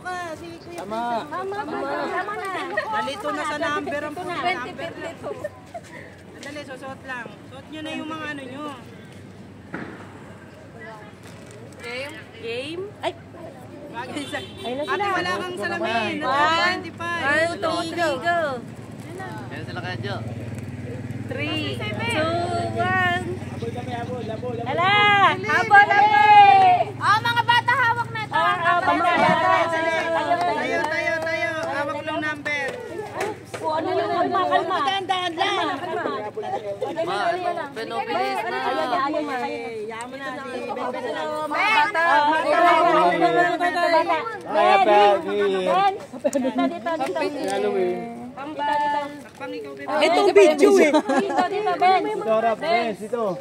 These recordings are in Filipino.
ka. Si Kuya. Tama. Tama na. Nalito na sa number ang phone. 2022. Dali, susuot lang. Suot nyo na yung mga ano nyo. Game? Ay! Bagay sa... Ayun na sila. Ate, wala kang salamin. 1, 25. 2, 3, go! Ayun sila kaya dyan. 3, 2, 1. Hala! Habol! Oh, mga bata, hawak na ito. Tayo. Hawak ng number. Ano yung kalma? Dahan-dahan lang. Ma, penopilis na. Yaman na. Bata! Itong video eh. Dito, Ben. Dora, Pres, ito.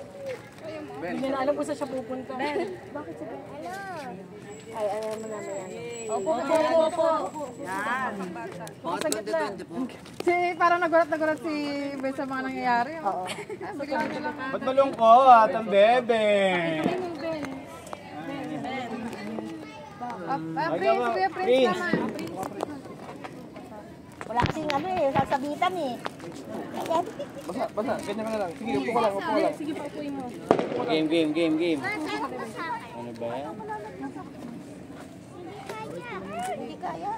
Hindi na alam kung saan siya pupunta. Ben. Bakit si Ben? Ay, ayaw mo namin yan. Opo. Yan. Bakit 2020 po? Parang nagulat si Ben sa mga nangyayari. Oo. Ba't malungkot ang bebe? Prince. Wala kasing ano eh, sasabitan eh. Basa, ganyan ka lang. Sige, upo ka lang. Sige, paupuin mo. Game. Ano ba yan? Hindi kaya.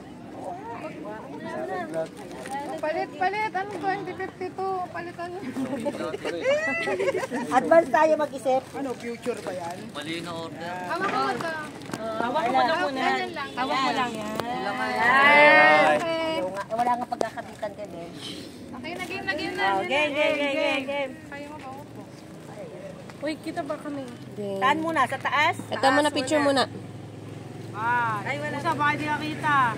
Palit. Anong 2052? Palitan niyo. Advance tayo mag-isip. Ano, future ba yan? Mali na order. Hawak mo ito. Hawak mo lang muna. Hawak mo lang yan. Wala nga pagkakabitan ka din. Okay, naging na. Game. Kaya mo ba upo? Uy, kita ba kami? Saan muna? Sa taas? Ito muna, picture muna. Ay, wala. Baka di nakita.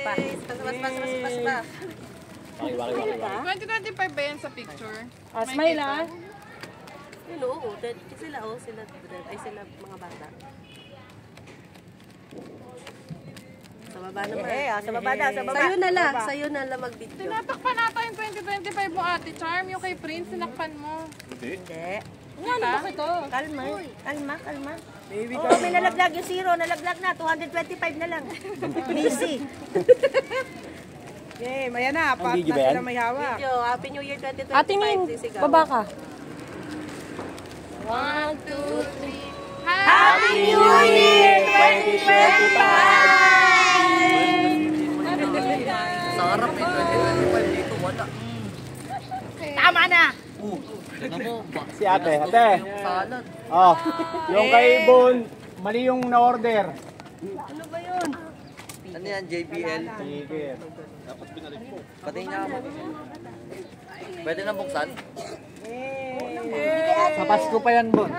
Pas. 2025 ba yan sa picture? Smile ah. Oo, sila mga bata. Sa baba naman. Sa baba na. Sa'yo na lang mag-video. Tinatak pa natin yung 2025 mo, Ate Charm. Yung kay Prince, sinakpan mo. Hindi. Ano ba ito? Kalma. May nalaglag yung zero. Nalaglag na. 225 na lang. Busy. Okay, maya na. Pat na sila may hawak. Video. Happy New Year 2025. Ate Ning, baba ka. 1, 2, 3. Happy New Year 2025! Sarap eh, 2025 dito, wala. Tama na! Si ate. Salad. Oh, yung kay Bon, mali yung na-order. Ano yan, JBL? Sige. Pati niya ako. Pwede na buksan? Sa Pasko pa yan, Bon.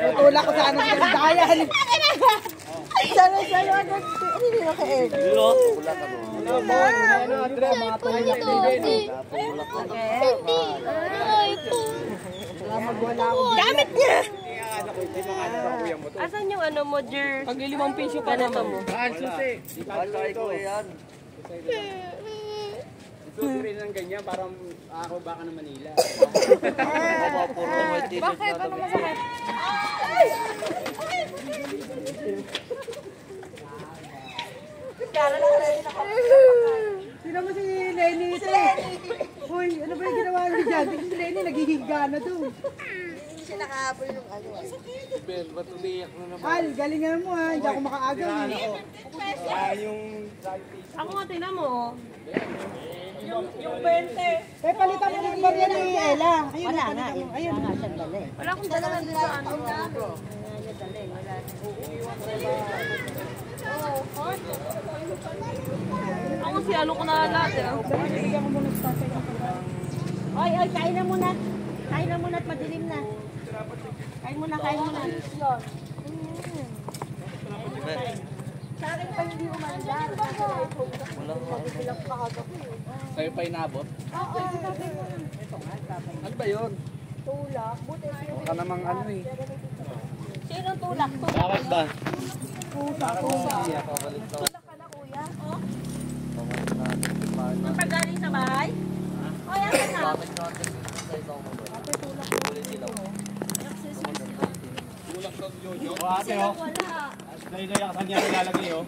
Tutulak ko sa anong gandayan. Salo agad. Hindi na ka eh. Wala ka doon. Mga tulak din. Gamit niya! Asan yung ano mo, Jer? Pag 5 piso pa na mo. Bakit ko yan? Ituturin ng ganyan, parang ako baka ng Manila. Bakit? Ano masakit? Sino mo si Lenny ito? Uy, ano ba yung ginawa niyo dyan? Si Lenny naghihiga na doon. Siya nakahabol yung ano. Al, galingan mo ha. Hindi ako makaagaw. Ako nga, tingnan mo. Yung 20. Palitan mo ng barya ni Ella. Ayun, Wala nga. ayun. Wala akong dala sa ano. Ako si ano ko na lahat eh. Oy, kain na muna. Kain na muna at madilim na. Kain muna. Sa akin pa hindi umandar. Kayo pa inabot? Oo. Ano ba yun? Tulak. Buti siya. Baka namang ano eh. Sino tulak? Bakit ba? Tulak ka na, kuya. Oh. Ang paggaling sa bahay? O ate oh. Dahil saan niya nilalagay oh.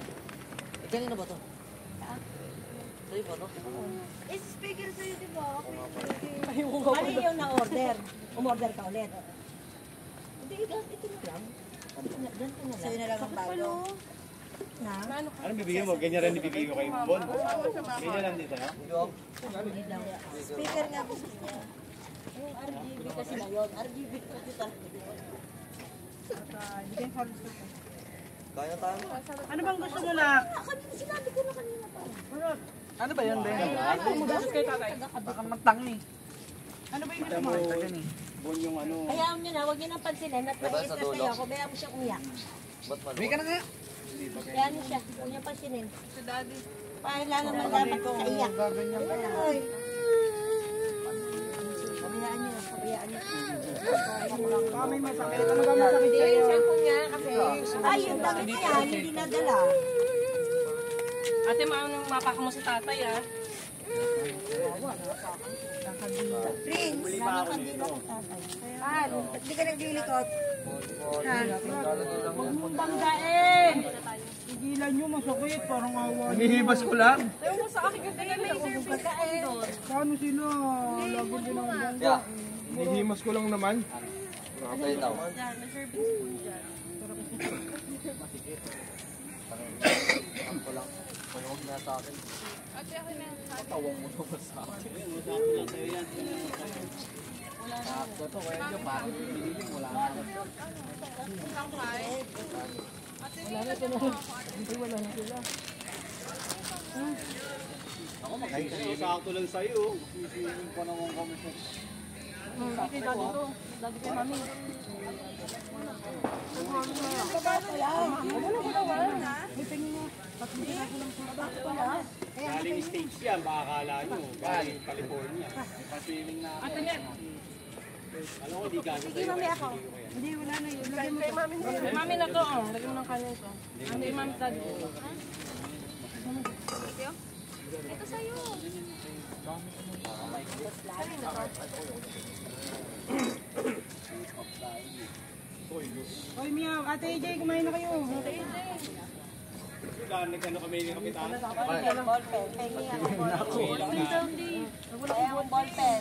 Speaker sa'yo, di ba? Ano yung na-order? Umorder ka ulit. Hindi, ito na lang. Ganito na lang. Sa'yo na lang ang bago. Na? Anong bibigyan mo? Ganyan rin ibibigay ko kay Bon. Ganyan lang dito no? Speaker nga po sa niya. Yung RGB kasi na yun. RGB kasi sa Ano bang gusto mo lang? Sinabi ko na kanina pa. Ano ba yan, Ben? Baka matangi. Ano ba yung gusto mo? Bon yung ano. Hayaan nyo na, huwag nyo nang pansinin at naiistas kayo ako. Bayaan mo siya umiyak. May ka na nga. Hayaan nyo siya, huwag nyo pansinin. Si Daddy. Pahala naman dapat kaiyak. Ay. Pabayaan nyo, pabayaan nyo. May masakit. Ano ba masakit sa'yo? Ay, yung damit niya, hindi nadala. Ate, mapaka mo si tatay ah. Prince, nakakandila ko tatay. Ba't di ka naglilikot? Ha? Huwag mong banggain. Tigilan nyo, masakit. Parang awa. Hinihibas ko lang. Ayaw mo sa akin kasi laser pagkain doon. Paano sila? Lagot din ang bangga. Hinihimas ko lang naman. Sakto lang sa'yo. Isipin ko naman kami sa... Kay daddy to. Daddy kay mami. Galing States yan, baka akala nyo. Galing California. Kasi yung na... Ate niya. Alam ko, di gano'n Sige, mami ako. Hindi, wala na yun. Kay mami. Mami na to. Oh. Lagyan mo ng kanin to. Ano yung mami daddy? Ito sa'yo. Hoy, Miyaw. Ate AJ, kumain na kayo. Nagkano kami ni Kapitan? Ballpen. Pengi ako ballpen. Kaya akong ballpen.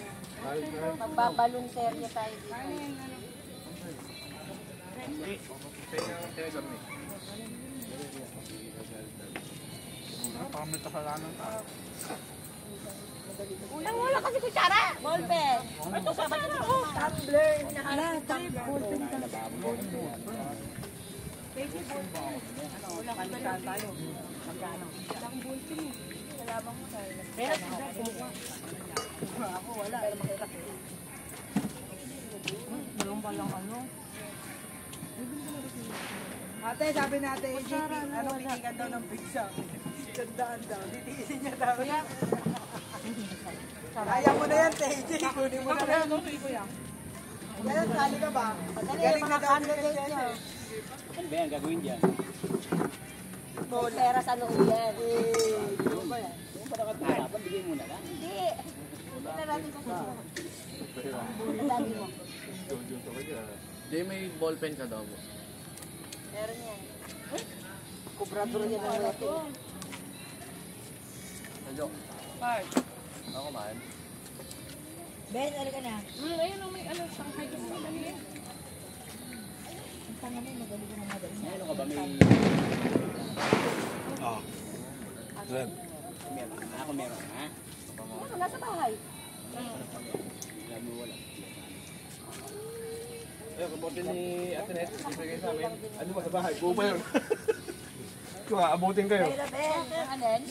Magbabalon serye tayo dito. Ang wala kasi kutsara. Ballpen. Ito sa ba't ito? Tumbler. Wala, ballpen talaga. Ate, sabi natin, AJ, ano, bigyan daw ng pizza. Gandaan daw. Titiisin niya daw. Kaya mo na yan, AJ. Kunin mo na yan. Kaya, sali ka ba? Galing na daw niya. Ano ba yan gagawin dyan? Pera sa loob yan. Yung pa nakatirapan, bigay mo na lang. Hindi. Hindi na natin kukuha. Ang dami mo. Hindi, may ballpen ka daw. Meron yan. Kubrador yan ang natin. Medyo. Part. Ako man. Ben, ano ka na? Ayun o, may ano, Shanghai gusto ko lang yun. Ang tanga mo, magaling ka na magaling. Ano ka ba may... Red. Meron. Ako meron, ha? Ano, nasa bahay. Alam mo, wala. Ayun, kabote ni Ate Net, ibigay sa amin. Ano ba sa bahay? Buo pa yun. Kung aabutin kayo. Pero Ben, anen?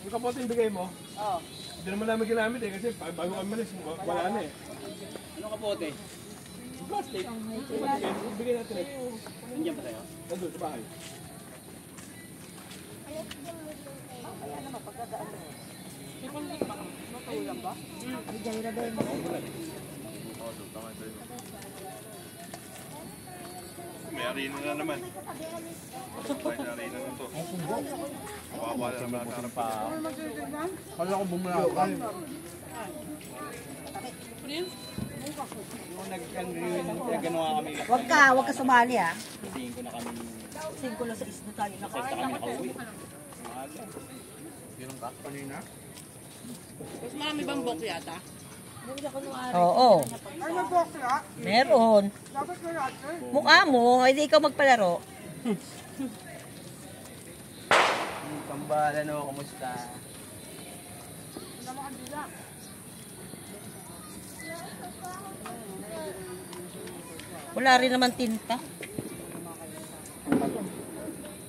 Yung kabote yung bigay mo, Oo. hindi naman namin ginamit eh, kasi bago kami malis, wala na eh. Ano kabote? Plastic. Bigay natin eh. Nandiyan pa tayo? Nandun, sa bahay. Kaya naman, pagkadaan mo. Matulog ba? Bigay na Ben. May arena na naman. May arena na to. Kawawa na naman harap pa. Kala ko bumulakan. nag-ganawa kami. Huwag ka sumali ah. Tingin ko na kami. 5 na sa isda tayo na. Sa kami nakauwi. Mas marami bang bok yata? Oo. Ay, mag-box na. Meron. Dapat ko natin. Mukha mo, hindi ikaw magpalaro. Pambala no, kumusta? Wala rin naman tinta.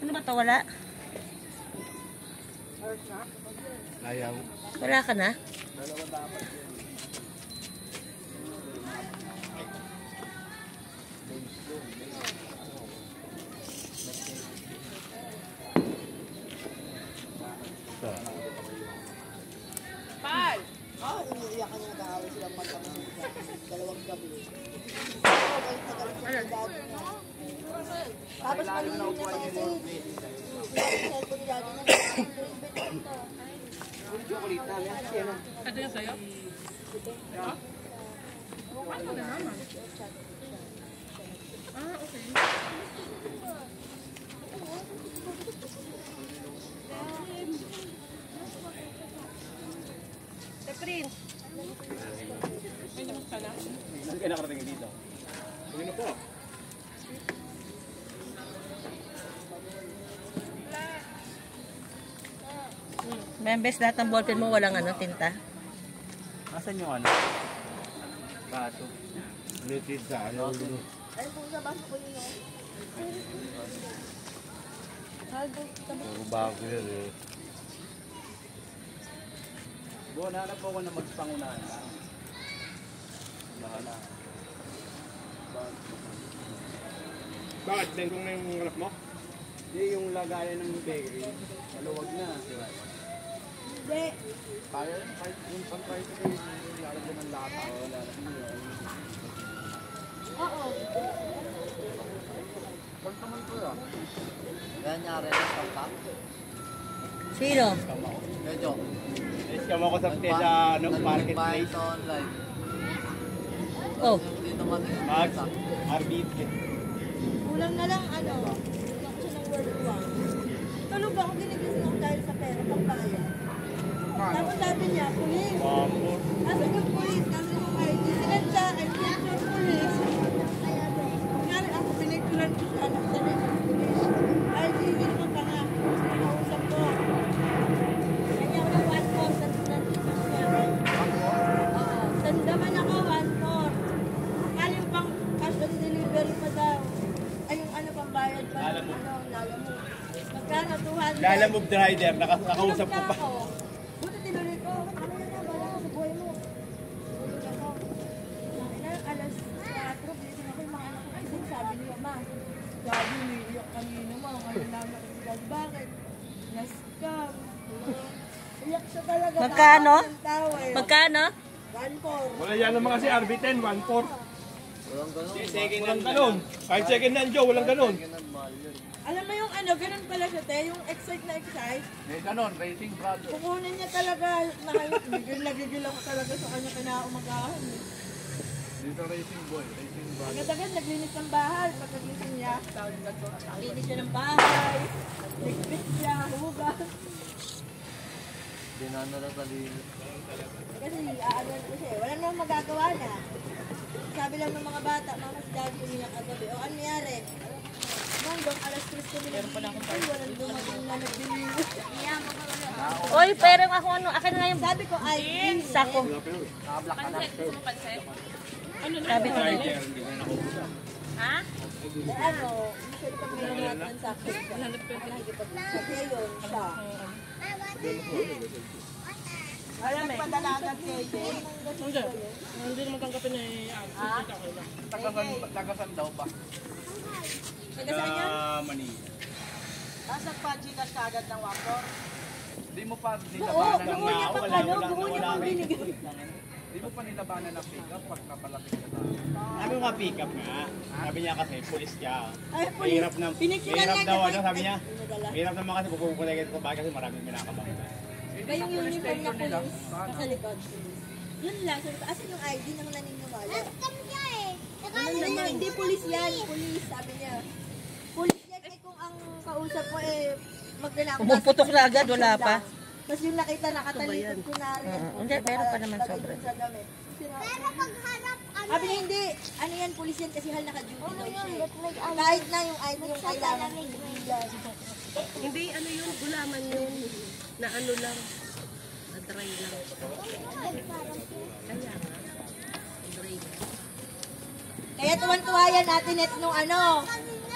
Ano ba ito? Wala? Ayaw. Wala ka na? Pal! Ah, umiiyak ka niya nag-aaway silang magkakasama. 2 gabi. Tapos malilim na kasi. Cellphone ni Daddy na. Ito yung sa'yo? Okay. Saan kayo nakarating dito? Ano po? Members, lahat ng ballpen mo walang tinta. Asan yung ano? Baso. Litid sa ano? Ay, kung sa baso ko yun. Bago yun eh. Buwan, hanap ako na magpangunahan lang. Bahala. Bakit? Lengkong na yung anak mo? Hindi yung lagayan ng bakery. Maluwag na. Hindi. Kaya kahit yung pang-kahit kayo, lalagyan ng lata. Oo, lalagyan nyo. Oo. Pag naman ko yan. Ganyari na sa top. Sino? Medyo. Iskam ako sa marketplace. Ito online. Oh. Dito matingin. Max, RBT. Kulang na lang, kulang siya ng World War. Tulog ako, ginigising ako dahil sa pera, pagbayad. Tapos sabi niya, police. Asan yung police? Kasi yung ID. Sinad siya, I sent yung police. Kunyari ako, pinagtulan ko siya, nagsabi ng police. ID, hindi naman pa nga. Nakausap ko. Kanya ako ng 1-4, nandito siya. Oo, sandaman ako, 1-4. Kaling pang cash on delivery pa daw. Ay, yung pambayad pa ng lalamove. Magkano? 200. Lalamove rider, nakausap ko pa. Buti tinuloy ko. Ano yan na? Bala ko sa buhay mo. Tulog ako. Alas 4, gising ako yung mga anak ko. Gising, sabi ni Mama. Sabi, umiiyak kanina mo. Ngayon namin ako si bakit? Nascam. Iyak siya talaga. Magkano? Tawa ng tawa eh. Magkano? 1-4. Wala yan naman kasi RB10, 1-4. Walang ganun. Second Walang ganun. Kahit second hand Joe, walang ganun. Ganun, mahal yun. Alam mo yung ganun pala siya, te. Yung excite na excite. May ganun, racing brother. Kukunin niya talaga. Nagigil ako talaga sa kanya kinaumagahan. Dito racing boy, racing brother. Agad-agad naglinis ng bahay. Pagkagising niya, linis siya ng bahay. Ligpit siya, hugas. Dinano na sa linis. Kasi aanan ko siya. Wala namang magagawa na. Sabi lang ng mga bata, mama si daddy umiyak kagabi. O ano nangyari? Hanggang alas 3 kami nag-iisip. Walang dumating na nagbili. Oy, pero ako akin na nga yung Sabi ko, ay, sako. Pansit. Gusto mo pansit? Sabi ko na. Ha? ano, usually kami nangyayat ng sakit. Kasi yun, siya. Alam eh. Nagpadala agad kay Jay. Hindi naman tanggapin na Tagasan daw ba? Nagkasaan niya? Manila. Tapos nagpa-Gcash ka agad ng wapor. Di mo pa Oo, nilabanan ng buo niya pang ano, buo niya pang binigay. Di mo pa nilabanan ng pick-up pag napalapit ka na. Sabi mo nga pick-up nga. Sabi niya kasi, pulis siya. Ay, police. Mahirap na, Pinicturean mahirap lang daw, niya, ano sabi niya? pinadala. Mahirap naman kasi kukukulay ko ba kasi maraming minakabang. Iba yung uniform na police sa likod. Yun lang, sabi ko, asan yung ID ng naniniwala? Sabi niya, hindi pulis yan. Pulis, sabi niya. Pulis yan eh kung ang kausap mo eh maglalakad. Pumuputok na agad, wala pa. Tapos yung nakita nakatalikod kunwari. Hindi, meron pa naman sobra. Pero pagharap, sabi niya hindi. Ano yan, pulis yan kasi hal naka-duty daw siya. Kahit na yung ID yung kailangan. Hindi, ano yun, gulaman yun. Na ano lang. Na dry lang. Kaya nga. Dry lang. Kaya tuwan-tuwa yan natin at nung ano,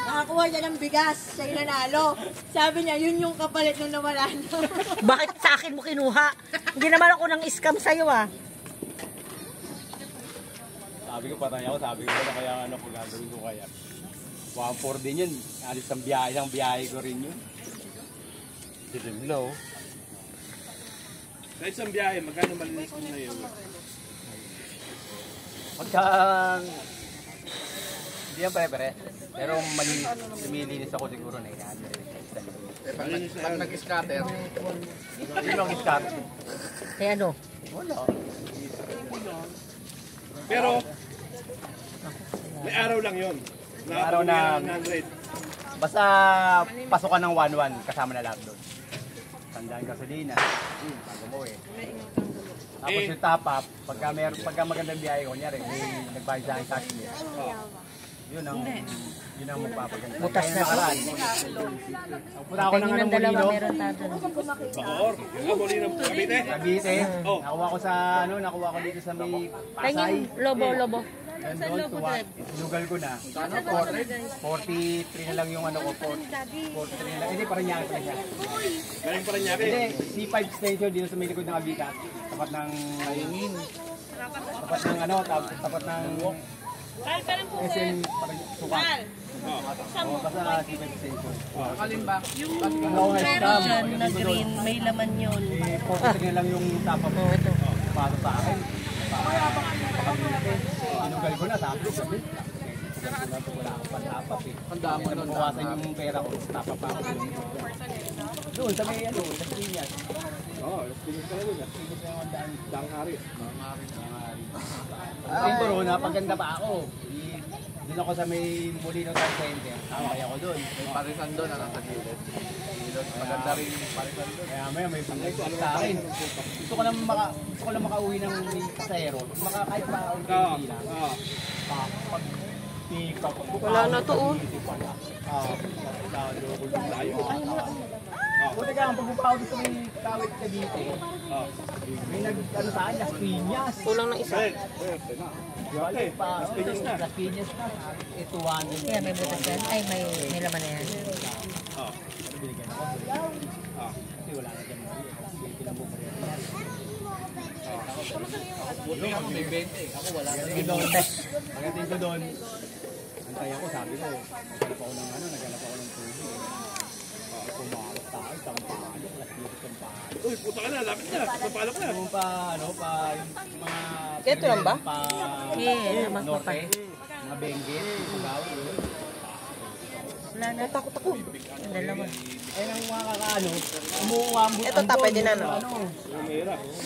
nakakuha niya ng bigas, siya yung nanalo. Sabi niya, yun yung kapalit nung nawala na. Bakit sa akin mo kinuha? Hindi naman ako nang scam sa'yo ah. Sabi ko patay ako, sabi ko na kaya ano kung gagawin ko kaya. 1-4 din yun. Alis ng biyahe, isang biyahe ko rin yun. Didn't know. Kahit sa biyahe, magkano malinis mo na yun? Pagka... Hindi yan pare-pare. Pero malinis, lumilinis ako siguro na yan. Pag nag-scatter, Sino ang iskat? Kaya ano? Wala. Pero, may araw lang yun. May araw na... 100. Basta pasukan ng 1-1, kasama na lahat doon. Tandaan gasolina. Bago mo eh. Tapos yung top up, pagka magandang biyahe ko, kunyari, may nagbayad sa akin cash niya. Yun ang magpapaganda. Butas na to. Punta ako ng Tingin anong ng dalawa, Molino. meron tayo. Bacoor. Yung Molino, Cavite. Cavite. Oh. Nakuha ko dito sa may Pasay. Tingin, lobo. Nandun, lugal ko na. 43 na lang yung ano ko, 43 na lang. Hindi, parang nyari pa siya. Galing pa rin niya. Hindi, C5 extension dito sa may likod ng Abita. Tapat ng ayungin. Tapat ng ano, tapat ng SM, parang sukat. Basta C5 extension. alin ba? Ano nga scam? Diyan na green, may laman yun. 43 na lang yung top up. Ito. Paso sa akin. Inugal ko na, sabi ko. Wala akong pag-top eh. Ang damo nun. Nabawasan yung pera ko, top up ako. Doon, sa may ano, sa Piñas. Oo, tingin ka na doon. Danghari. Ay, Corona, paganda pa ako. Doon ako sa may Molino Town Center. Tambay ako doon. May parisan doon, ang sa gilid. Maganda rin yung parisan doon. Kaya may bangay ko sa akin. Gusto ko lang makauwi ng pasahero. Kahit pa ako ng lang. Pag pick up. Wala na to, oh. Buti ka ang pagpupa ako dito may kawit ka dito. May nag-ano sa akin, Las Piñas. Kulang ng isa. Wala pa. Las Piñas na. Ito 1. Kaya may butas yan. Ay, may laman na yan. Binigyan ako. Kasi wala na dyan. Buti ako may 20. Ako wala na. Pagdating ko doon, antay ako, sabi ko, naghanap ako ng tubig. Pumarap tayo, tampalo, tampalo. Uy, puta ka na, lapit na. Napalak na. Yung yung mga... Ito lang ba? Yeah, Norte, mga Benguet, Pugaw, yun. Wala na. Takot ako. Ang dalawa. Ayun ang mga kakaano, umuambot Ito, tapay din ano.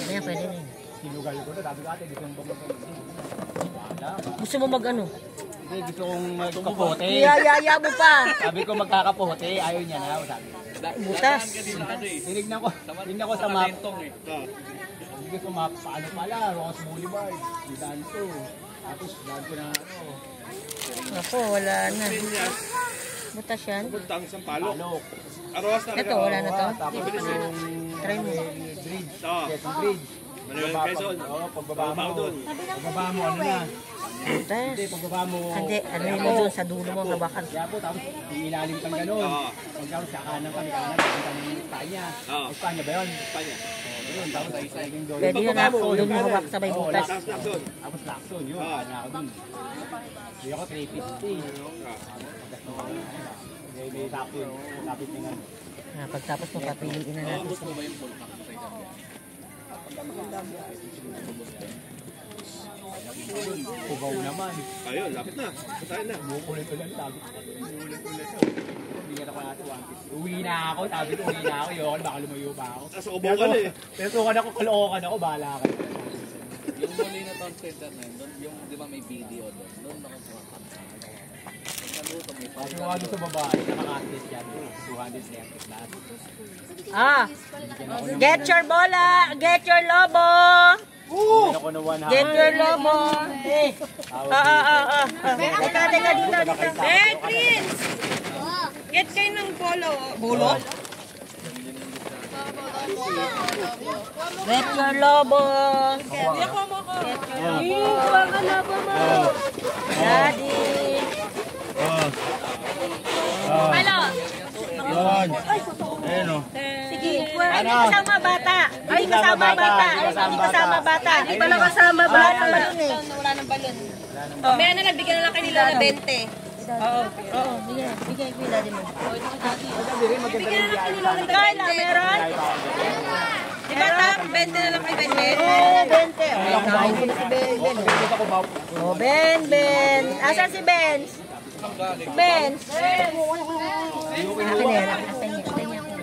Kaya pwede na yun. Sinugal ko na, sabi ko ate, gusto mong pagkakas. Wala. Gusto mo mag-ano? Hindi, gusto kong magkapote. Yaya mo pa. Sabi ko magkakapote, ayaw niya na, sabi ko. Butas. Tinignan ko sa map. Hindi ko sa map, paano pala, Ross Boulevard, daan ko. Tapos, daan ko na ano. Ako, wala na. Butas yan. Puntang Sampalok. Palok. Arawas na. Ito, wala na to. Tapos yung Try mo. bridge. Oo. Yes, yung bridge. Manuel Quezon. Oo, pagbaba Babao mo. doon. Pagbaba mo, ano na. Butas. Hindi, pagbaba mo. Hindi, ano yun mo doon sa dulo mo, habakan. Kaya po, tapos ilalim kang ganun. Oo. Pagkakos sa kanan kami, papunta ng Espanya. Oo. Espanya ba yun? Espanya. Yun, tapos sliding doon. Pwede yun ako, doon mo hawak sa may Oo, butas. Tapos na doon. Tapos Lacson, yun. Ah. Ano ako dun. Hindi ako 350. May tapin. Tapin yung ano. Pagtapos mo, papiliin na natin. Pugaw naman. Ayun, lapit na. Puntahan na. Umukulit ulit, sabi ko. Bigyan ako natin 150. Uwi na ako, sabi ko, uwi na ako. Yun, baka lumayo pa ako. Nasa ubo ka na eh. Pero tukan ako, kalookan ako, bahala ka. Yung muli na town center na yun, yung di ba may video doon, doon ako pumakamsa. Nagutom may Kasi kung ano sa babae, nakaka-assist yan. 200 net lahat. Ah! Get your bola! Get your lobo! Hindi ako na 100. Get your lobo! Teka, dito. Hey, Prince! Get kayo ng polo. Polo? Get your lobo! Hindi ako mo ko. Kuha ka lobo mo! Daddy! Hello! Yun. Ayun o. Sige, hindi kasama bata. Hindi kasama bata. Hindi kasama bata. Hindi pala kasama bata. Wala nang balon eh. Wala ng balon. May ano lang, bigyan na lang kanila na 20. Oo, bigyan ko yung daddy mo. Bigyan na lang kanila ng 20. Kaya, meron? Di ba tap? 20 na lang kay Ben. Oo, 20. Oh, Ben. Asan si Ben? Ben.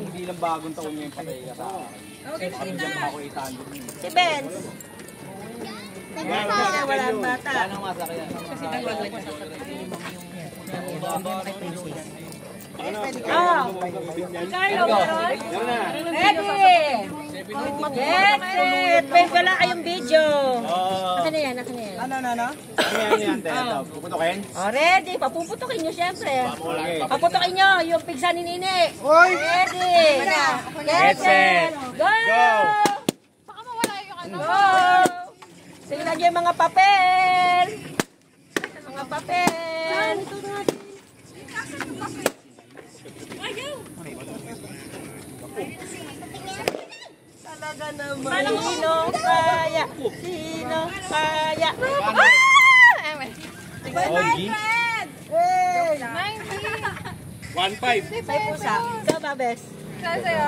Hindi lang bagong taon niya yung patay ka sa akin. Ako 800. Si Ben. Wala ang bata. Saan ang masakyan? Carlo, ready! Get it! Pwede ka lang kayong video. Akin na yan. Ano yan? Puputokin? Oh, ready. Papuputokin nyo syempre. Paputokin nyo yung pigsa ni Nini. Ready! Get set! Go! Baka mawala yung ano. Go! Tingnan nyo yung mga papel. Mga papel. Talaga naman. Sino kaya? Sino kaya? OG? Hey! 1.5. May pusa. Ikaw ba, Bes? Saan sa'yo?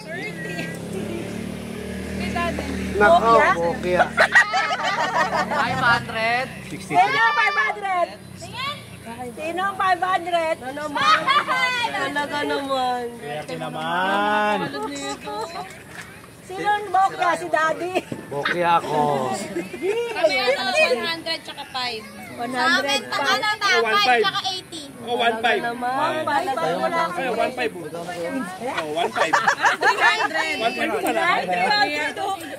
30. Kay dati. Nako, Bokya. 500! 60. Sino 500? Sino 500? Ano naman? Talaga naman. Kaya naman. Sino ang bokya? Si Daddy? Bokya ako. Kami ang 100 tsaka 5. 100 pa. Ano na? 5 tsaka 80. Oh, 1.5. Naman. Wala. Ay, 1.5. Oh, 1.5. 1.5 pa na.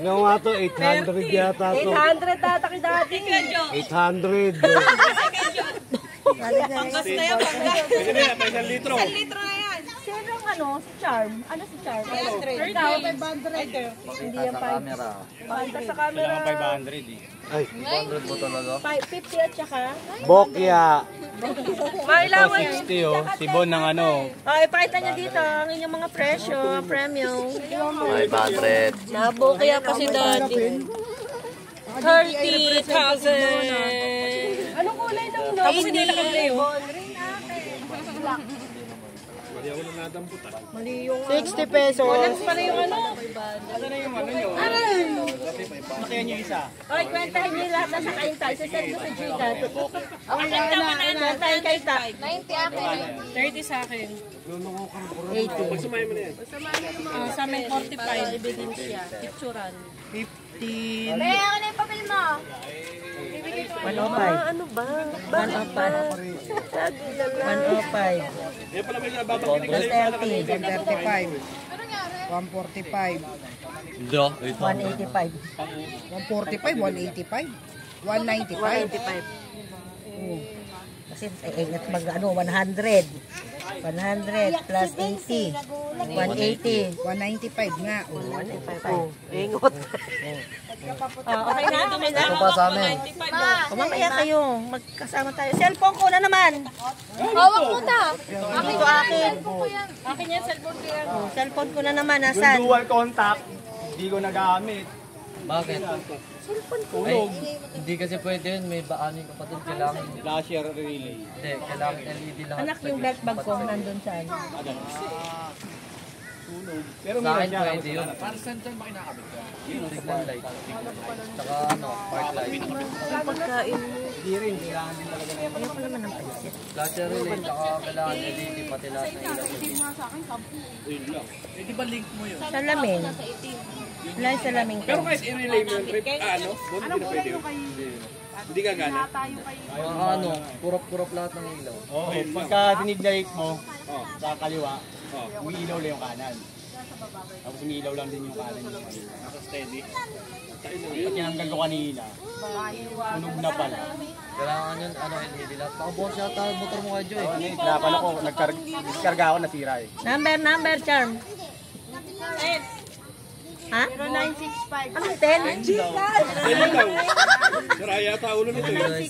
Nga nga to, 800 yata to. 800 tata kay Daddy. 800. Panggas na yan, panggas. Pwede na yan, may 1 litro. 1 litro na yan. Sino ang ano? Si Charm? Ano si Charm? 100. Ikaw, 500. Hindi yan 5. Panta sa camera. 500 eh. Ay, 500 mo talaga? 50 at saka? Bokya. Mailawan. 60 oh. Sibon ng ano. Oh, ipakita niyo dito ang inyong mga presyo, premium. 500. Nabokya pa si Daddy. 30,000. Anong kulay ng no? Tapos hindi nakableo. Mali yung 60 pesos. Walang pa na yung ano. Ano na yung ano nyo? Nakaya nyo isa. Oy, kwentahin niyo lahat na sa kainta. Isasend mo sa Gita. Kwentahin kainta. 90 akin. 30 sa akin. 80. Pagsamahin mo na yan. Sa amin 45. Ibigin siya. Picturean. 15. Kaya ako na yung papel mo. 105. Ano ba? 105. 105. Yan pala may nababang kinig. 130. 145. 185. 145, 185. 195. Kasi ingat mag ano, 100. 100 plus 80. 180. 195 nga. 185. Ingot. Okay na, okay na. Ito pa sa amin. Mamaya kayo, magkasama tayo. Cellphone ko na naman. Hawak mo na. Ito akin. Akin yan, cellphone ko yan. Cellphone ko na naman, Yung nasan? dual contact, hindi ko nagamit. Bakit? Ay, hindi kasi pwede yun. May baan yung kapatid. Kailangan, Flasher relay. hindi, kailangan LED lang. Anak, yung black bag ko nandun saan? Pero Sa akin meron siya. pwede yun. Para saan saan ba kinakabit ka? Signal light. Saka ano, park light. Pagkain mo. Hindi rin, kailangan din talaga naman. Ayaw ko naman ng paisit. Flasher relay, saka kailangan LED pati lahat ng ilaw. Salamin. Wala yung salamin ko. Pero kahit i-relay mo yung trip, ano? Bon, hindi na pwede yun. Hindi ka gana. Ano, kurap-kurap lahat ng ilaw. Oo, pagka dinignite mo sa kaliwa, umiilaw lang yung kanan. Tapos umiilaw lang din yung kanan. Naka-steady. Pag tinanggal ko kanina, tunog na pala. Kailangan yun, ano, LED lahat. Nakabukas yata ang motor mo kayo, Joy. Napala ko, nagkarga ako, nasira eh. Number, Charm. Ha? 0965. Anong 10? Ayun daw. Sira yata ulo nito eh.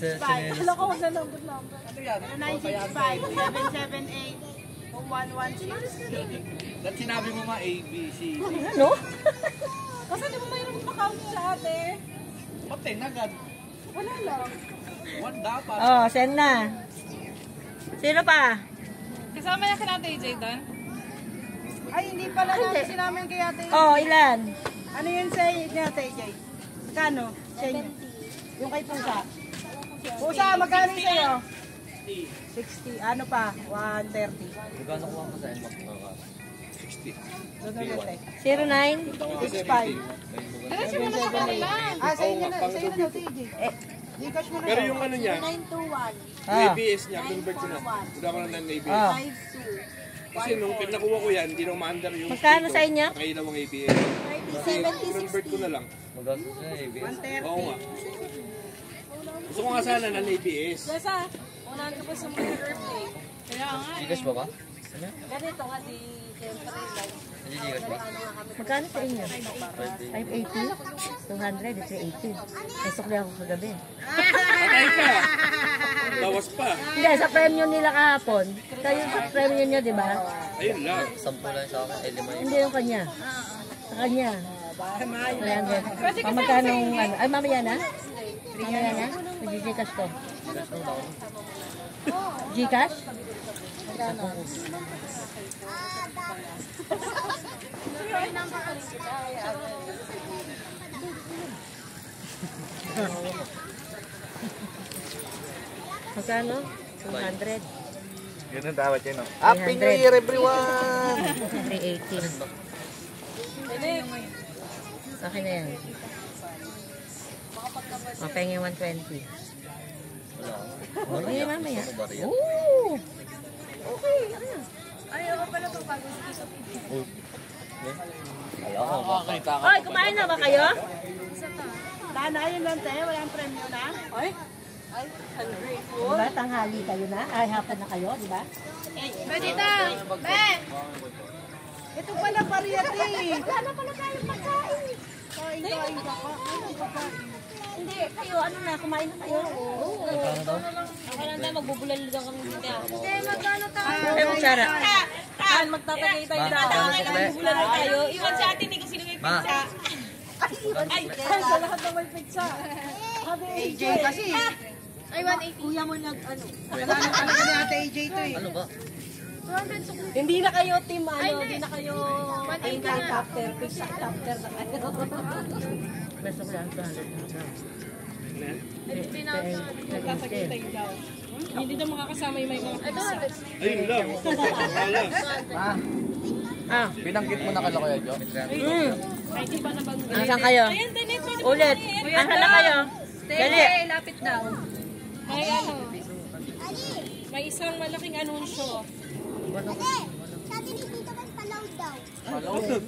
0965-778-116. Ba't sinabi mo nga A, B, C? Ano? Kasi di mo mayroon makaunt sa ate. Pati, nagad. Wala lang. One dapat. Oh, send na. Sino pa? Kasama na ka natin, AJ, doon? Ay, hindi pala natin sinamin kay ate. Oh, ilan? Ano yun sa inyo, ate Jay? Kano? Sa inyo? Yung kay Pusa. Pusa, magkano sa'yo? 60. Ano pa? 130. Magkano kuha ko sa NMAX? 09? 65. Ah, sa inyo na. Sa inyo na, TJ. Gcash mo na. Pero yung ano niya, 921. yung ABS niya, convert ko na. Wala ko na ng ABS. Oh. 52. Kasi nung nakuha ko yan, hindi nang ma-under yung Magkano sa inyo? nakailaw ang ABS. Kasi convert ko na lang. Magastos na A, B. Oo nga. Gusto ko nga sana ng ABS. Lasa, unahan ka pa sa mga airplane. Kaya nga eh. Gcash ba ba? Ganito kasi, siyempre, like, Hindi Gcash ba? Magkano sa inyo? 580? 200, 380. Nasukli ako kagabi. Patay ka! Bawas pa. Hindi, sa premium nila kahapon. Kayo sa premium nyo, di ba? Ayun lang. 10 lang sa akin, 5. Hindi yung kanya. Sa kanya. 300. Magkano ano? Ay, mamaya na? Mamaya na? Mag-Gcash ko. Gcash? Magkano? Magkano? 200. Ganun dapat yun, no? Happy New Year, everyone! 380. Akin na yan. Mapengin 120. Okay, mamaya. Oo! Okay, ano? Ayaw pala ito bago sa Oy, kumain na ba kayo? Tana yun lang tayo, walang premyo na. Ay? Ay, Diba, tanghali kayo na? Ay, hapon na kayo, diba? Dito! Be! Ito pala pariyati. Wala na pala tayong pagkain. Kain ka pa. Hindi, kayo, ano na, kumain na kayo. Oo. okay lang tayo, magbubulal lang kami dito. Hindi, magkano tayo? Ay, kutsara. Saan magtatagay tayo Ma, dito? ano sukle? Magbubulal tayo. Iwan sa atin, hindi ko sino may Ma, Sa lahat na may pizza. AJ kasi. Ay, 180. Kuya mo nag ano. Kailangan talaga ni Ate AJ to eh. ano ba? Hindi na kayo team, ano, hindi na kayo team captor, pizza captor na kayo. Basta ko lang 200. Hindi na magtatagay tayo daw. Hindi na makakasama yung may mga pizza. Ayun lang. Ah, Binanggit mo na kala Kuya Jo? Kahit iba na bang asan kayo? Ulit. Asan na kayo? Dali. lapit daw. May ano, may isang malaking anunsyo. Hindi,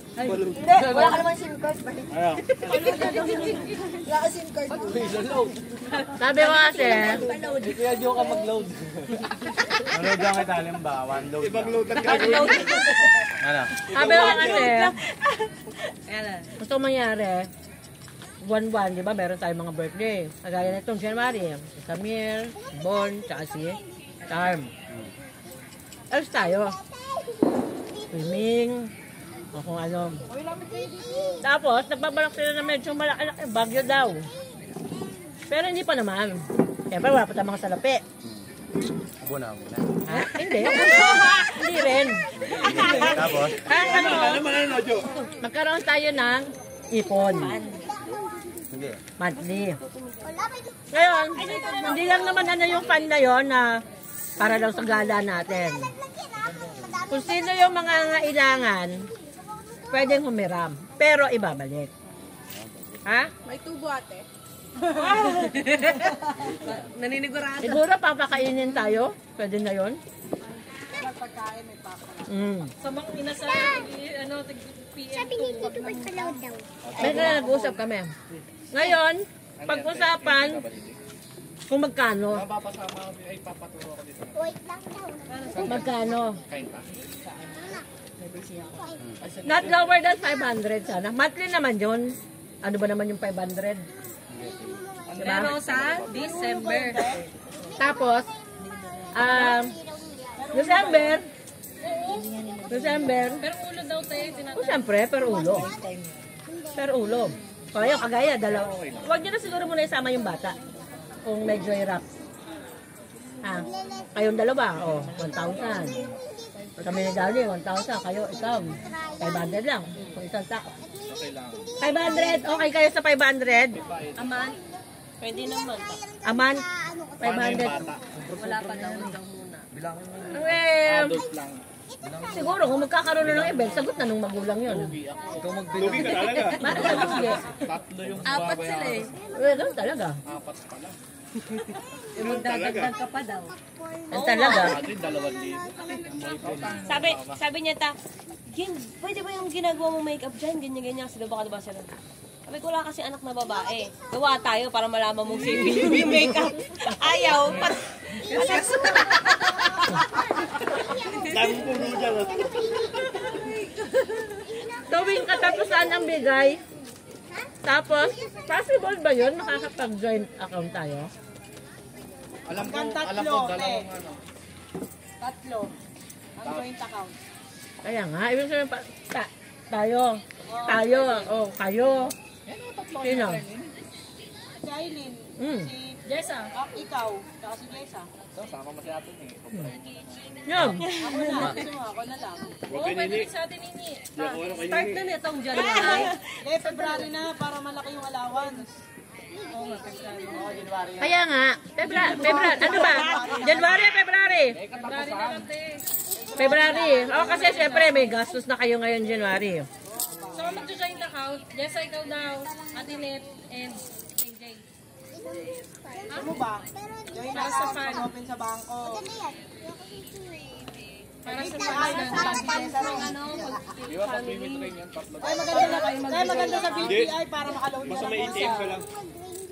wala ka naman SIM card. Wala ka SIM card. Sabi ko kasi, Kuya Jo ka mag-load. Manood lang kita, alam ba? One load. Ibang load ang gagawin. Ano? sabi ko kasi, gusto mangyari, 1-1, di ba? Meron tayong mga birthday. Kagaya na itong January. Si Samir, si Bon, tsaka si Charm. Alas tayo. Swimming, o kung ano. Tapos, nagbabalak sila na medyo malaki-laki. Bagyo daw. Pero hindi pa naman. Siyempre, wala pa tayong mga salapi. Muna, muna. Ha? Hindi. Hindi rin. Tapos, Ano, Ano ano, Jo? magkaroon tayo ng ipon. hindi. Monthly. Ngayon, hindi lang naman ano yung fund na yun na para lang sa gala natin. Kung sino yung mga ngailangan, pwedeng humiram. Pero ibabalik. Ha? May tubo ate. Naninigurado. Siguro papakainin tayo. Pwede na yun. Pagkain may papa. Sa mga inasal, PM. Sabi ni Tito, magpalaw daw. May nag-uusap kami. Ngayon, pag-usapan kung magkano. Ay, papaturo ako dito. Wait lang daw. Magkano? Kain pa. Not lower than 500 sana. Monthly naman yun. Ano ba naman yung 500? Pero sa December. Tapos, December, Pero ulo daw tayo oh, siyempre, per ulo. Per ulo. Kaya, kagaya, dalawa. Huwag nyo na siguro muna isama yung bata. Kung medyo hirap. Kayong dalawa, 1,000. Kami ni Dali, 1,000. Kayo, ikaw, 500 lang. Kung isang tao. Okay lang. 500, okay kayo sa 500? Aman. Pwede naman. Aman, Paano yung 500. bata? Wala pa daw muna. Bilang Eh, lang. siguro kung magkakaroon na ng event, sagot na nung magulang yun. Ikaw Lugi ka talaga. Bakit ka lugi? Tatlo yung Apat sila eh. Ganun talaga. Apat pala. Magdadagdag ka pa daw. Ganun talaga. Ate, 2,000. Sabi niya Gin, pwede ba yung ginagawa mong makeup dyan? Ganyan-ganyan. Sila baka diba sila? Sabi ko, wala kasi anak na babae. Gawa tayo para malaman mong safe yung makeup. Ayaw. Daming puno dyan. Tuwing katapusan ang bigay. Tapos, possible ba yun? Makakapag-joint account tayo? Alam ko, dalawang ano. Tatlo. Ang joint account. Kaya nga, ibig sabihin pa, tayo, kayo. Sino? Si Aileen, si Jessa, ikaw, saka si Jessa. Sama mo si ate ni. Yun. Ako na, gusto mo, ako na lang. Okay, Nini. Sa atin, Nini. Ako ano kay Start Nini. na nitong January. February na para malaki yung allowance. Kaya nga, February, ano ba? January, February. February na lang, te. February. Kasi syempre may gastos na kayo ngayon January. So, mag-join account. Jessa, ikaw daw. Ate Net and KJ. Ano ba? Join Para sa fan. open sa bangko. Para sa mga Di ba pag limit rin yan? Tatlo. Kaya maganda sa BPI para makaload ka Basta lang may po ATM sa... ka lang.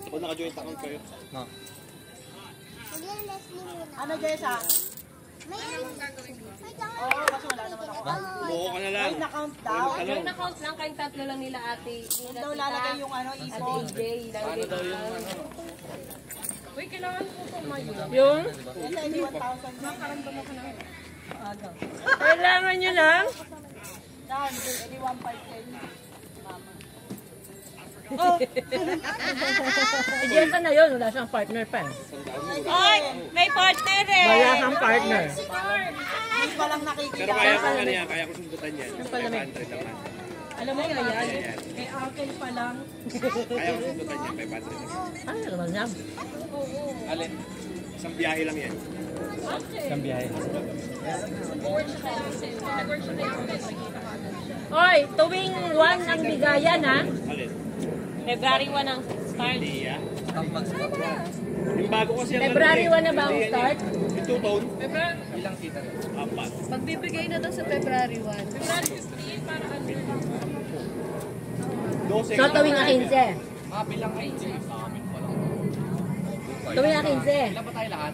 Kung naka-joint account kayo. Ano, Jessa? Oo, kasi wala naman ako. Buo ka na lang. Join account daw. Join account lang kayong tatlo lang nila ate. Doon daw lalagay yung ano, Ate ipon. AJ. Ano daw yung ano? Uy, kailangan ko pumayo. Yung, Jessa, hindi 1,000 na. kailangan nyo lang. Yan, hindi 1,500. Si Jessa na yun, wala siyang partner pa. Oy, may partner eh. Wala kang partner. Hindi pa lang nakikita. Pero kaya ko ano yan, kaya ko sundutan yan. palamig. 500 naman. Alam mo yan, may akin pa lang. Kaya ko sundutan yan, 500 naman. Ano naman yan? Alin? Isang biyahe lang yan. Isang biyahe. Oy, tuwing 1 ang bigayan ha. Alin? February 1 ang start. Hindi ah. Yung bago kasi ang February 1 na ba ang start? Yung two-tone, Ilang kita rin? 4. Pagbibigay na daw sa February 1. February 15 para ano. 12 So, tuwing 15. Bilang ay sa amin pa lang. Tuwing 15. Ilan ba tayo lahat?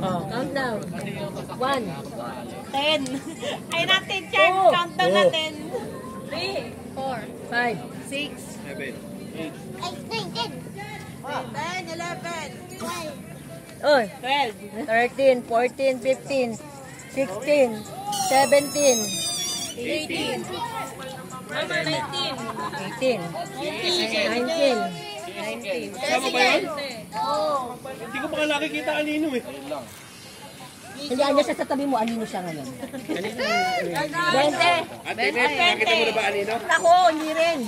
Oh, countdown. 1. 10. Ay natin, Char. Oh. Countdown Oh. natin. 3, 4, 5. 6, 7. 10, 11. Oy, 12. 13, 14, 15, 16, 17, 18. Mama, 19. 18, 19. 19. Kasama ba yun? Hindi ko pa nakikita kanino eh. Ayun lang. Hindi, andyan siya sa tabi mo. Anino siya ngayon? 20. Ate Net, nakita mo na ba kanino? Ako, hindi rin.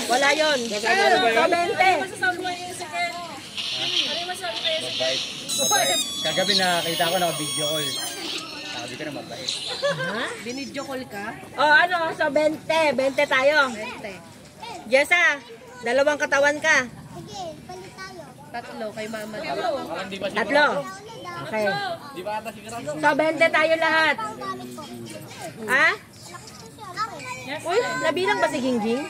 Wala yun. Kasama mo ba yun? 20. Masasabi mo yung secret. Ano yung masasabi kayo secret? Kagabi nakakita ko na video call. Sabi ka na mabait. Ha? Binidyo call ka? Oh, ano? So, 20 tayo. 20. Jessa, dalawang katawan ka. Tatlo kay mama. Parang di ba siya? Tatlo. Okay. Di ba ata sigurado? So, 20 tayo lahat. Ha? Uy, nabilang ba si Gingging?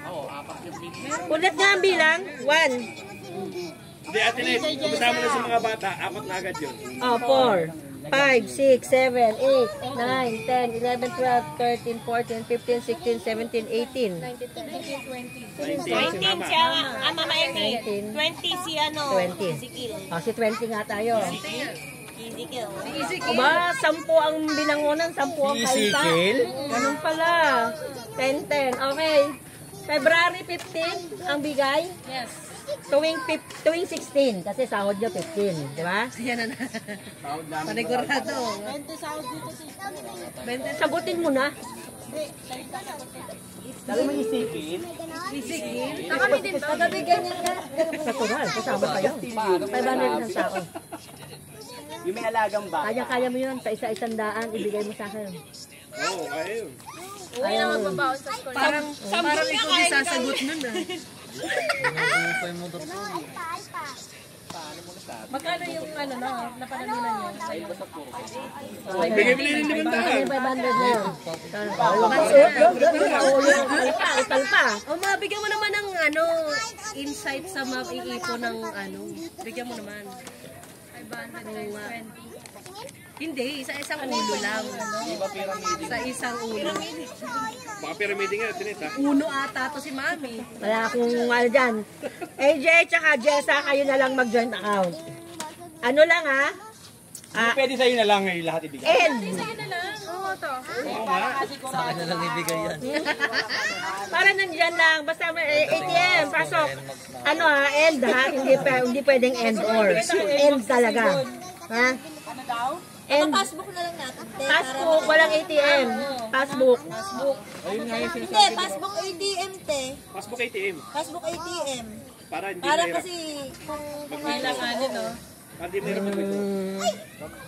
Oo, apat yung video. Ulit nga ang bilang. 1. Hindi, Ate Net, kumita mo na sa mga bata, apat na agad yun. Oh, 4, 5, 6, 7, 8, 9, 10, 11, 12, 13, 14, 15, 16, 17, 18. 19 siya, Mama Emmy. 19. 20 si ano? 20. Ezekiel. Oh, si 20 nga tayo. Ezekiel. O ba, 10 ang binangonan, 10 ang kaita. Ganun pala. 10, 10. Okay. February 15 ang bigay. Yes. Tuwing 16 kasi sahod nyo 15, di ba? Yan na. Panigurado. 20 sahod dito sa 20. Sagutin mo na. Dali mo isipin. Kami din ba? Nabigyan niya ka. Natural, kasama kayo. 500 ng tao. Yung may alagang bata. Kaya-kaya mo yun, sa isa-isang daan, ibigay mo sa akin. Oo, ayun. Ayun. Parang ikaw din sasagot nun ah. Nagupay mo doon. Magkano yung ano na, napanalunan nyo? Bigay mo lang yung 500. 500 na yun. Utal pa. O mabigyan mo naman ng ano, insight sa maiipon ng ano. Bigyan mo naman. 520. Hindi, sa isang ulo lang. Sa isang ulo. Baka pyramiding nga, Ate Net, ha? Uno ata to si Mami. Wala akong ano dyan. AJ tsaka Jessa, kayo na lang mag-joint account. Ano lang ha? Pwede sa'yo na lang ngayon lahat ibigay. End. Sa akin na lang ibigay yan. Para nandyan lang. Basta may ATM, pasok. Ano ha? End ha? Hindi pwedeng end or. End talaga. Ha? Ano daw? End. Passbook na lang natin. Passbook, walang ATM. Passbook. Hindi, passbook ATM te. Passport ATM. Passbook ATM. Para hindi Para mahirap. kasi kung Kailanganin, no? Para hindi mahirap mag-ito.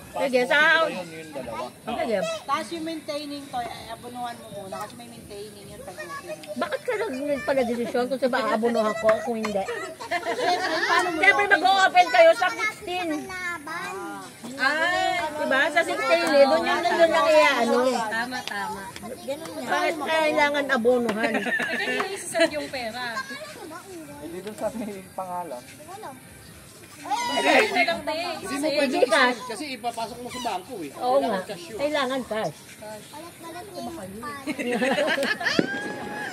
Sige, sa... Sige. Tapos yung maintaining to, abunuhan mo muna kasi may maintaining yun pag open. Bakit ka nagpala-desisyon kung sa ba aabonohan ko kung hindi? Siyempre mag-o-open kayo sa 16. Diba? Sa 16 eh, doon yung nandun lang iya, ano. Tama. Ganun nga. Bakit kailangan abonohan? Kaya isasad yung pera. Hindi doon sa may pangalan. Hindi lang tayo. Hindi mo pwede cash. kasi ipapasok mo sa bangko, eh. Oo nga. Kailangan cash.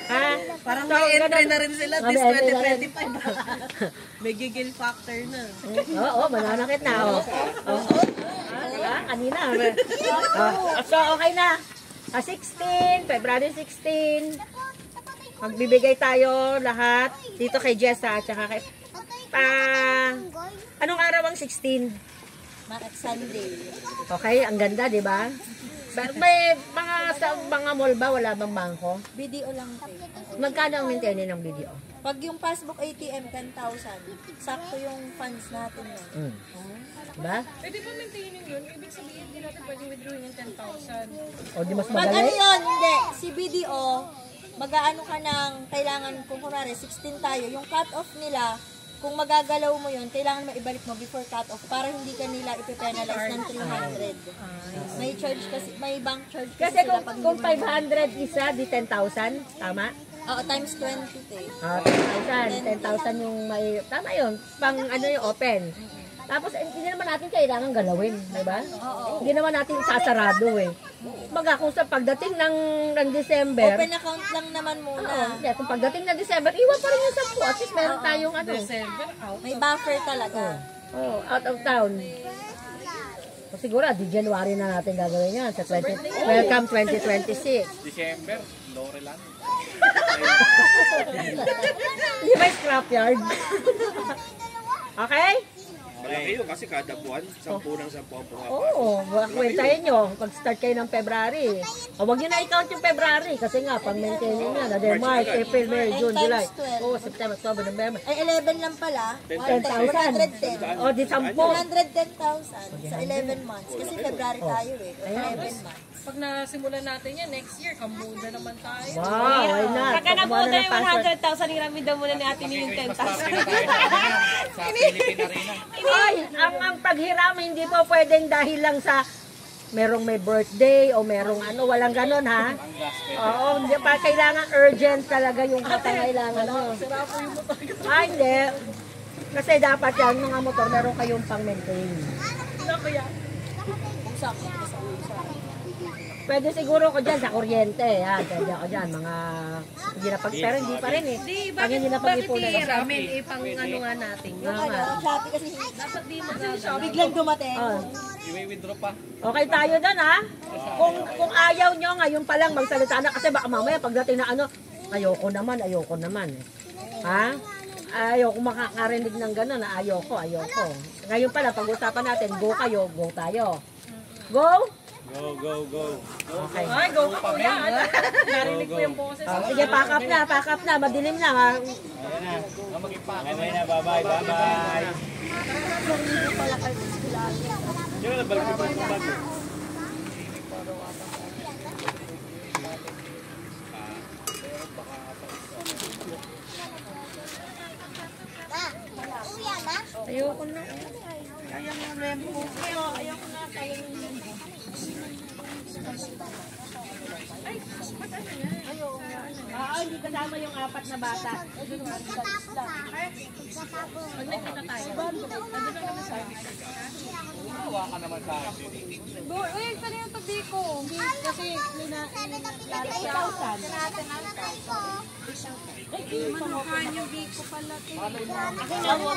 Ha? Parang So, may entry ganun. na rin sila May this entry na rin. 2025. May gigil factor na. Oo, mananakit na. Oo. Diba? Kanina. So, okay na. 16, February 16. Magbibigay tayo lahat dito kay Jessa at saka kay... anong araw ang 16? Bakit Sunday? Okay, ang ganda, di ba? May sa mga mall ba, wala bang bangko? BDO lang te. Magkano ang maintain ng video? Pag yung passbook ATM 10,000, sakto yung funds natin nun. Diba? Pwede ba maintaining yun? Ibig sabihin, hindi natin pwedeng withdrawing yung 10,000. O di mas Pag ano magaling? yun, hindi. Si BDO, mag-aano ka ng, kailangan, kung kunwari, 16 tayo, yung cut-off nila, kung magagalaw mo yun, kailangan maibalik mo before cut-off para hindi ka nila ipipenalize ng 300. May charge kasi, may bank charge Kasi sila kung, pag kung hindi mo- 500 isa, di 10,000. Tama? Oo, times 20 te. 10,000. 10,000 yung may... Tama yun. Pang ano yung open. Tapos hindi naman natin kailangan galawin. Diba? Hindi naman natin sasarado eh. Baga kung sa pagdating ng December... Open account lang naman muna. Oo, hindi. Kung pagdating ng December, iwan pa rin yung 10. At least meron tayong ano. December, out. May buffer talaga. Oh, out of town. So, siguro, di January na natin gagawin yan. Sa Welcome 2026. December, Lorelan. Di ba scrapyard? Okay? Malaki yun kasi kada buwan, 10 ng 10 ang pumapasok. Oo, kwentahin nyo. Pag-start kayo ng February. Huwag nyo na i-count yung February kasi nga, pang-maintain nyo yan. March, April, May, June, July. Oo, September, October, November. Ay, 11 lang pala. 10,000. 110. O, di 10. 110,000 sa 11 months. Kasi February tayo eh. 11 months. Pag nasimulan natin yan, next year, kambuda naman tayo. Wow, why not? Pagka Kumuha nabuda ng yung password. 100,000, hiramid daw muna ni Ate Ni yung 10,000. Sa Philippine Arena. Ay, ang paghiram hindi po pwedeng dahil lang sa merong may birthday o merong ano, walang ganon ha. Oo, hindi pa kailangan urgent talaga yung katangailangan mo. Ay, hindi. Kasi dapat yan, mga motor, meron kayong pang-maintain. Pwede siguro ko dyan sa kuryente, ha. Pwede ako dyan, mga hindi na pero hindi pa rin eh. Pag hindi na pag-ipunan. Ramen, ipang ano nga natin. Shopee kasi Dapat di magagawa. biglang dumating. Oh. I-withdraw pa. Okay tayo doon ha. Kung ayaw nyo ngayon pa lang magsalita na kasi baka mamaya pagdating na ano, ayoko naman. Ha? Ayoko makakarinig ng gano'n na ayoko. Ngayon pala pag-usapan natin, go kayo, go tayo. Go? Go. Okay. Ay, go ka kuya. Narinig ko yung boses. Sige, pack up na, madilim na. Ha? Okay na, bye-bye. Sino na balik mo sa bago? Ayoko na. Hindi kasama yung 4 na bata. Pag nakita tayo. Hawa ka naman sa akin. Uy, kanina yung tabi ko. Kasi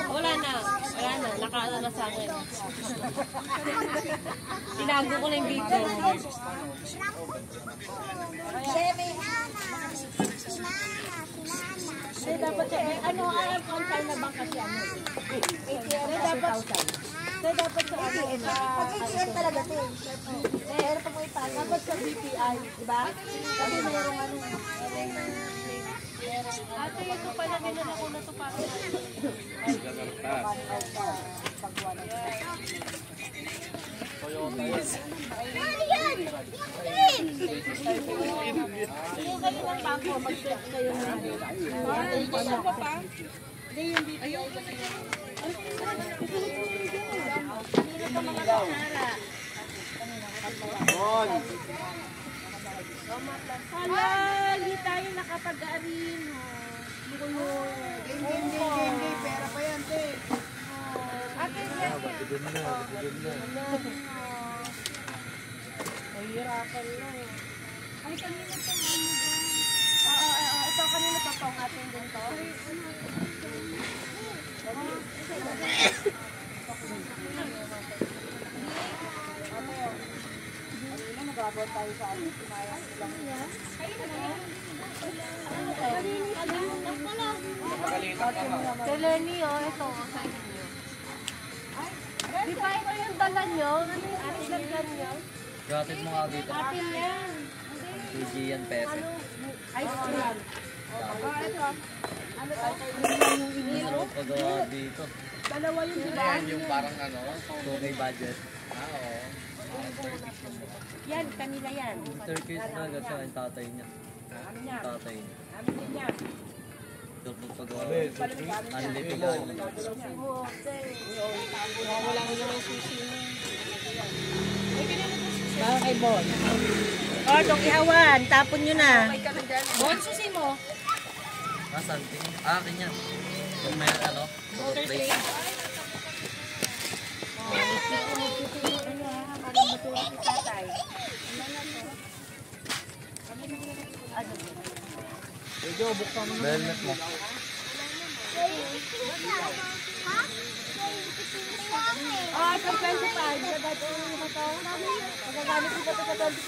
wala na. Nakaano na sa akin. Tinago ko na yung biko. Dapat ano, on time na bang kasi ano? Dapat sa ATM. Pag ATM talaga ito eh. Pero pag may pass, Dapat sa BPI, di ba? Kasi mayroong ano. Ate, ito pala binala ko na ito para. Yung kayo ng bangko, mag-check kayo na. Hala, hindi tayo nakapag-arin. Hindi, pera pa yan, te. Ate, Nahihirapan lang. ay kanina to. Ito kanina to pang atin din to. Kay Lenny, ito sa inyo. Di ba ito yung dala nyo? Ano yung dala nyo? Gatid mo nga dito. Atin yan. PG yan, pese. Ice cream. Pagawa dito. Dalawa yung diba? Yan yung parang ano, 2K budget. Oo. Yan, kanila yan. Turkish na agad siya yung tatay niya. Tatay niya. Ito pagpagawa. Unlimited lang. Wala mo naman susi mo. Para kay Bon. O, itong ihawan. Tapon nyo na. Bon, susi mo. Nasaan? Akin yan. Kung may ano, plate. Medyo buksan mo. Belmet mo. Sa 25. Dapat yung ito. Magagamit ko ito sa 25.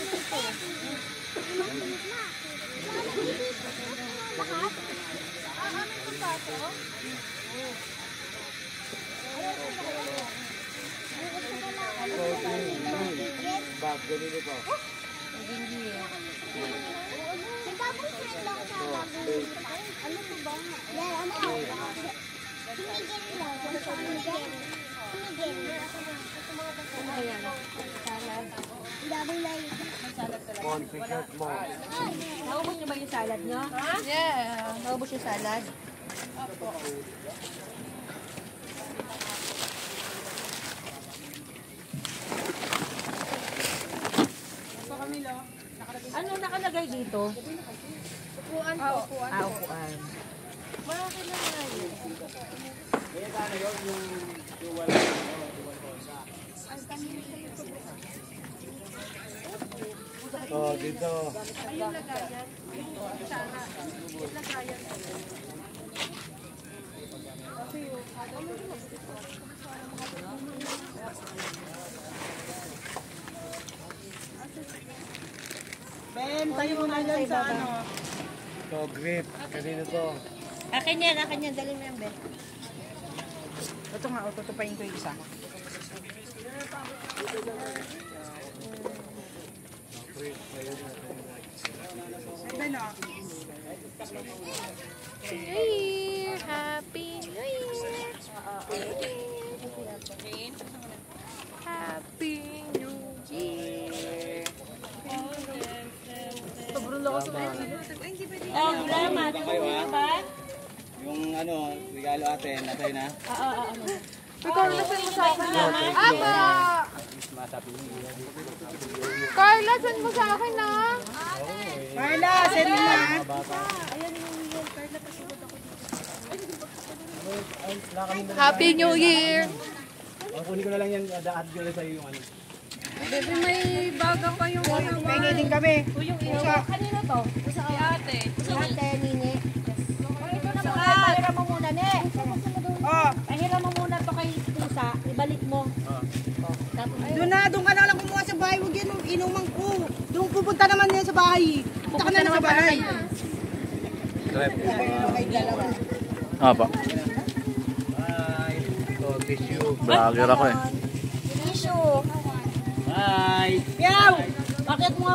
ganito po. Naubos niyo ba yung salad niyo? Yeah. Naubos yung salad? Ano nakalagay dito? Upuan po. Ah, upuan. Bakit na nga yun? Oh, dito. Ayun lagayan. Sana. Lagayan. Ben, tayo muna dyan sa ano. To grip. Kanino to? Akin yan. Dali mo yan, Ben. Ito nga, tutupain ko yung isa. Ben, oh. Happy New Year! Happy New Year! Oh, salamat. Ba? Yung ano, regalo atin, natay na. Carla, saan mo sa akin na? Apa! Carla, saan mo sa akin na? Carla, send mo na. Happy New Year! Ang kunin ko na lang yan, daad ko na sa'yo yung ano. Bebe, may baga pa yung ano ba? Pengi din kami. Kanino to? Si ate. Ate, Nini. Ito na muna. Pahiram mo muna, ne. Oh, Pahiram mo muna to kay Tisa. Ibalik mo. doon ka na lang kumuha sa bahay. Huwag yan, inuman ko. Doon pupunta naman yan sa bahay. Punta ka na lang sa bahay. Ay, dalawa. Apa? Bye. To tissue. Vlogger ako eh. Tissue. Bye! Piyaw! Bakit mo